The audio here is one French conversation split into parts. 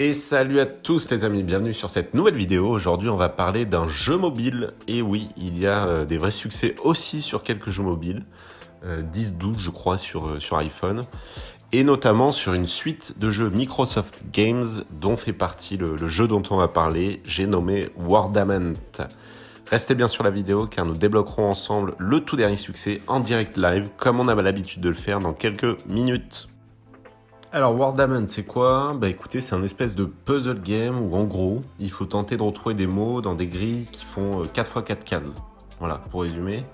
Et salut à tous les amis, bienvenue sur cette nouvelle vidéo. Aujourd'hui on va parler d'un jeu mobile. Et oui, il y a des vrais succès aussi sur quelques jeux mobiles. 10-12 je crois sur iPhone. Et notamment sur une suite de jeux Microsoft Games dont fait partie le jeu dont on va parler. J'ai nommé Wardament. Restez bien sur la vidéo car nous débloquerons ensemble le tout dernier succès en direct live comme on a l'habitude de le faire dans quelques minutes. Alors Wardament c'est quoi? Bah écoutez, c'est un espèce de puzzle game où en gros il faut tenter de retrouver des mots dans des grilles qui font 4x4 cases. Voilà, pour résumer.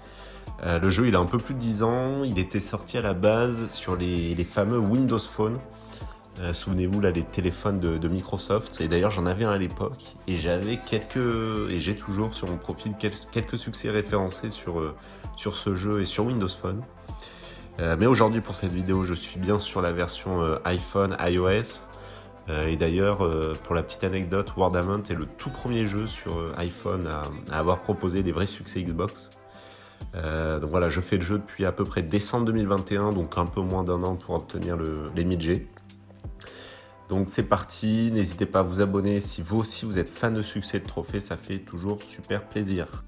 Le jeu il a un peu plus de 10 ans, il était sorti à la base sur les fameux Windows Phone. Souvenez-vous là, les téléphones de Microsoft, et d'ailleurs j'en avais un à l'époque et j'ai toujours sur mon profil quelques succès référencés sur ce jeu et sur Windows Phone. Mais aujourd'hui pour cette vidéo je suis bien sur la version iPhone, iOS. Et d'ailleurs pour la petite anecdote, Wardament est le tout premier jeu sur iPhone à avoir proposé des vrais succès Xbox. Donc voilà, je fais le jeu depuis à peu près décembre 2021, donc un peu moins d'un an pour obtenir les 1000G. Donc c'est parti, n'hésitez pas à vous abonner si vous aussi vous êtes fan de succès de trophées, ça fait toujours super plaisir.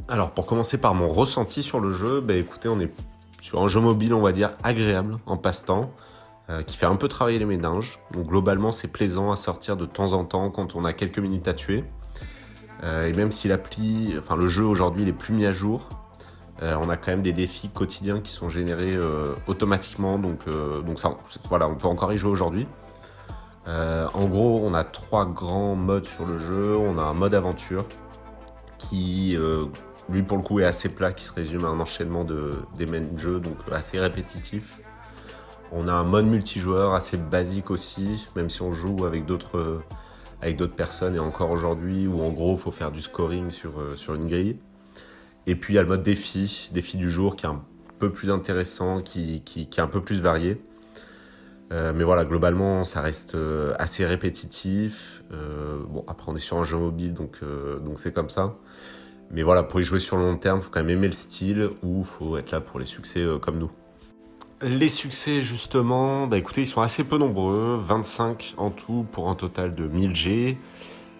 Alors pour commencer par mon ressenti sur le jeu, bah écoutez, on est sur un jeu mobile, on va dire, agréable en passe-temps, qui fait un peu travailler les méninges. Donc globalement, c'est plaisant à sortir de temps en temps quand on a quelques minutes à tuer. Et même si le jeu aujourd'hui, il est plus mis à jour, on a quand même des défis quotidiens qui sont générés automatiquement. Donc ça, voilà, on peut encore y jouer aujourd'hui. En gros, on a 3 grands modes sur le jeu. On a un mode aventure qui... lui pour le coup est assez plat, qui se résume à un enchaînement des mêmes jeux, donc assez répétitif. On a un mode multijoueur assez basique aussi, même si on joue avec d'autres personnes, et encore aujourd'hui, où en gros il faut faire du scoring sur une grille. Et puis il y a le mode défi du jour, qui est un peu plus intéressant, qui est un peu plus varié. Mais voilà, globalement ça reste assez répétitif. Bon, après on est sur un jeu mobile, donc c'est comme ça. Mais voilà, pour y jouer sur le long terme, il faut quand même aimer le style, ou il faut être là pour les succès comme nous. Les succès, justement, bah écoutez, ils sont assez peu nombreux, 25 en tout pour un total de 1000G.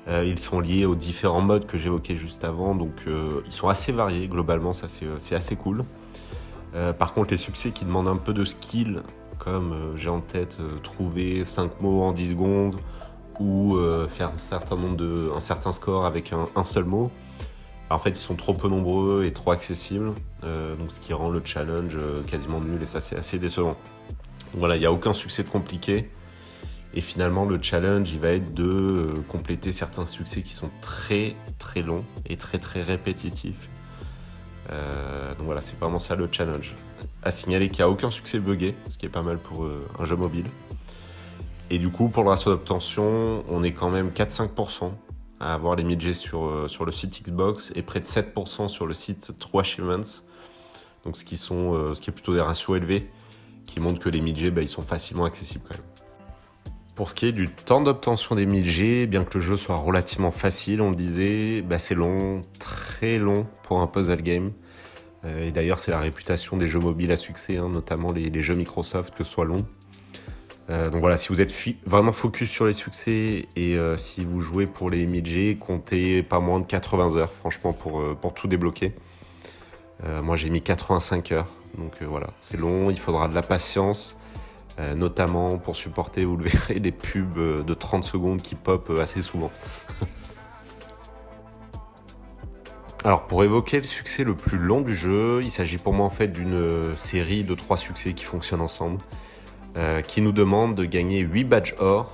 Ils sont liés aux différents modes que j'évoquais juste avant, donc ils sont assez variés, globalement, ça c'est assez cool. Par contre, les succès qui demandent un peu de skill, comme j'ai en tête trouver 5 mots en 10 secondes, ou faire un certain score avec un seul mot, en fait, ils sont trop peu nombreux et trop accessibles, donc ce qui rend le challenge quasiment nul, et ça c'est assez décevant. Donc voilà, il n'y a aucun succès de compliqué, et finalement le challenge il va être de compléter certains succès qui sont très très longs et très très répétitifs. Donc voilà, c'est vraiment ça le challenge. À signaler qu'il n'y a aucun succès buggé, ce qui est pas mal pour un jeu mobile. Et du coup, pour le ratio d'obtention, on est quand même 4-5% à avoir les 1000G sur le site Xbox, et près de 7% sur le site True Achievements. Donc ce qui est plutôt des ratios élevés, qui montrent que les 1000G ils sont facilement accessibles quand même. Pour ce qui est du temps d'obtention des 1000G, bien que le jeu soit relativement facile, on le disait, c'est long, très long pour un puzzle game. Et d'ailleurs c'est la réputation des jeux mobiles à succès, notamment les jeux Microsoft, que ce soit long. Donc voilà, si vous êtes vraiment focus sur les succès, et si vous jouez pour les 1000G, comptez pas moins de 80 heures, franchement, pour tout débloquer. Moi j'ai mis 85 heures, donc voilà, c'est long, il faudra de la patience, notamment pour supporter, vous le verrez, les pubs de 30 secondes qui pop assez souvent. Alors pour évoquer le succès le plus long du jeu, il s'agit pour moi en fait d'une série de 3 succès qui fonctionnent ensemble. Qui nous demande de gagner 8 badges or,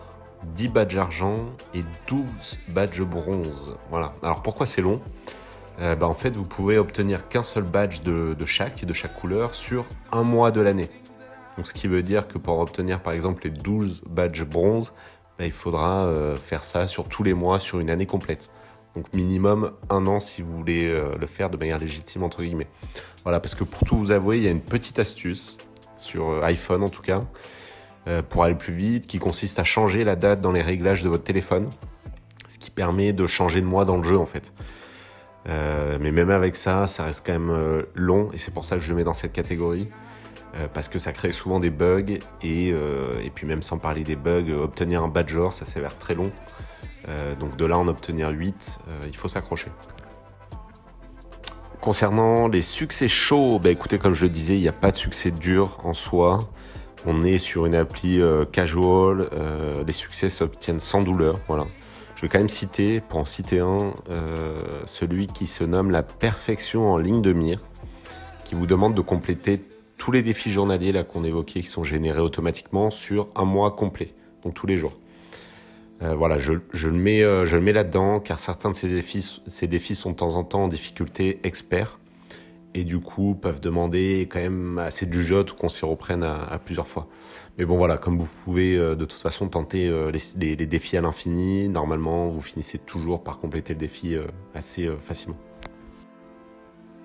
10 badges argent et 12 badges bronze. Voilà. Alors pourquoi c'est long? En fait, vous pouvez obtenir qu'un seul badge de chaque couleur sur un mois de l'année. Donc ce qui veut dire que pour obtenir par exemple les 12 badges bronze, il faudra faire ça sur tous les mois sur une année complète. Donc minimum 1 an si vous voulez le faire de manière légitime entre guillemets. Voilà, parce que pour tout vous avouer, il y a une petite astuce sur iPhone en tout cas, pour aller plus vite, qui consiste à changer la date dans les réglages de votre téléphone, ce qui permet de changer de mois dans le jeu en fait. Mais même avec ça, ça reste quand même long, et c'est pour ça que je le mets dans cette catégorie. parce que ça crée souvent des bugs et puis même sans parler des bugs, obtenir un badge ça s'avère très long. Donc de là en obtenir 8, il faut s'accrocher. Concernant les succès chauds, bah écoutez, comme je le disais, il n'y a pas de succès dur en soi. On est sur une appli casual, les succès s'obtiennent sans douleur, voilà. Je vais quand même citer, pour en citer un, celui qui se nomme la perfection en ligne de mire, qui vous demande de compléter tous les défis journaliers là qu'on évoquait, qui sont générés automatiquement sur un mois complet, donc tous les jours. Voilà, je le mets là-dedans, car certains de ces défis sont de temps en temps en difficulté expert, et du coup peuvent demander quand même assez de jugeote ou qu'on s'y reprenne à plusieurs fois. Mais bon voilà, comme vous pouvez de toute façon tenter les défis à l'infini, normalement vous finissez toujours par compléter le défi assez facilement.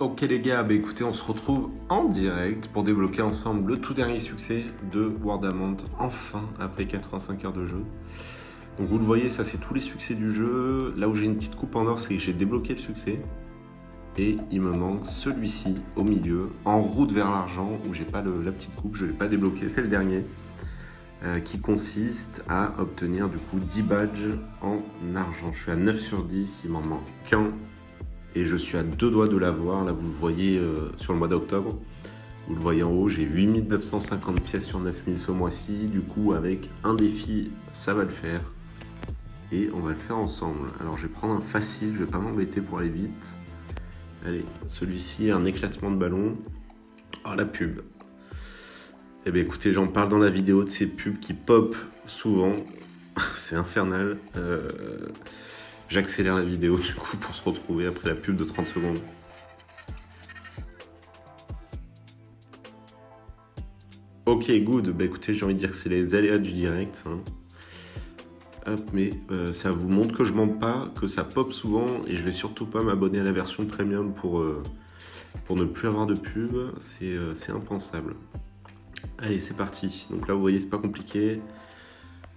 Ok les gars, bah écoutez, on se retrouve en direct pour débloquer ensemble le tout dernier succès de Wardamant, enfin, après 85 heures de jeu. Donc vous le voyez, ça c'est tous les succès du jeu. Là où j'ai une petite coupe en or, c'est que j'ai débloqué le succès. Et il me manque celui-ci au milieu, en route vers l'argent, où j'ai pas la petite coupe, je ne l'ai pas débloqué, c'est le dernier. Qui consiste à obtenir du coup 10 badges en argent. Je suis à 9 sur 10, il m'en manque qu'un. Et je suis à 2 doigts de l'avoir, là vous le voyez sur le mois d'octobre. Vous le voyez en haut, j'ai 8950 pièces sur 9000 ce mois-ci. Du coup, avec un défi, ça va le faire. Et on va le faire ensemble. Alors, je vais prendre un facile, je vais pas m'embêter pour aller vite. Allez, celui-ci, un éclatement de ballon. Oh, la pub. Eh bien, écoutez, j'en parle dans la vidéo de ces pubs qui pop souvent. C'est infernal. J'accélère la vidéo, du coup, pour se retrouver après la pub de 30 secondes. Ok, good. Bah écoutez, j'ai envie de dire que c'est les aléas du direct. Hein. Hop, mais ça vous montre que je mens pas, que ça pop souvent, et je vais surtout pas m'abonner à la version premium pour ne plus avoir de pub. C'est impensable. Allez, c'est parti. Donc là, vous voyez, c'est pas compliqué.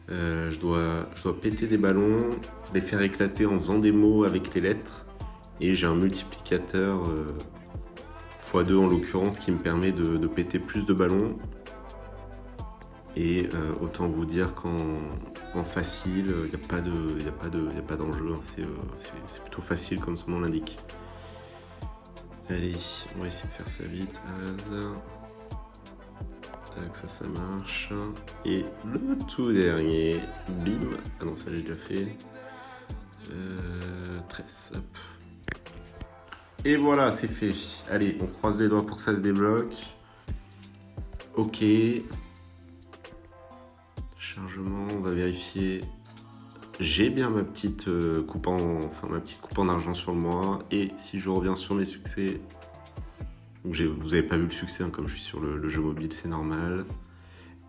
Je dois péter des ballons, les faire éclater en faisant des mots avec les lettres, et j'ai un multiplicateur x2 en l'occurrence qui me permet de péter plus de ballons. Et autant vous dire qu'en facile, il n'y a pas d'enjeu, hein. C'est plutôt facile comme son nom l'indique. Allez, on va essayer de faire ça vite. Tac, ça marche. Et le tout dernier, bim. Ah non, ça j'ai déjà fait. 13, hop. Et voilà, c'est fait. Allez, on croise les doigts pour que ça se débloque. Ok. Chargement, on va vérifier. J'ai bien ma petite coupe en argent sur le mois. Et si je reviens sur mes succès, donc vous n'avez pas vu le succès, hein, comme je suis sur le jeu mobile, c'est normal.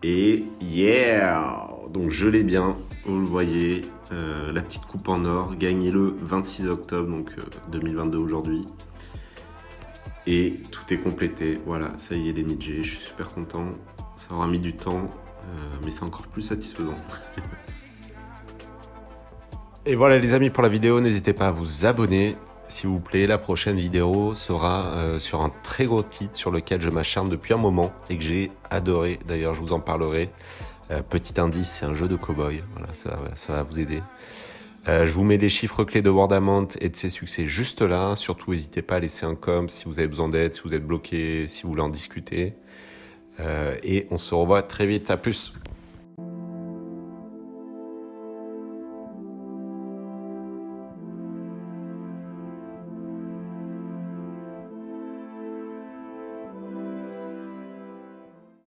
Et yeah! Donc je l'ai bien, vous le voyez, la petite coupe en or, gagnée le 26 octobre, donc 2022 aujourd'hui. Et tout est complété, voilà, ça y est les midgets, je suis super content. Ça aura mis du temps, mais c'est encore plus satisfaisant. Et voilà les amis pour la vidéo, n'hésitez pas à vous abonner s'il vous plaît. La prochaine vidéo sera sur un très gros titre sur lequel je m'acharne depuis un moment et que j'ai adoré, d'ailleurs je vous en parlerai. Petit indice, c'est un jeu de cow-boy, voilà, ça va vous aider. Je vous mets des chiffres clés de Wardamant et de ses succès juste là. Surtout n'hésitez pas à laisser un com si vous avez besoin d'aide, si vous êtes bloqué, si vous voulez en discuter. Et on se revoit très vite, à plus.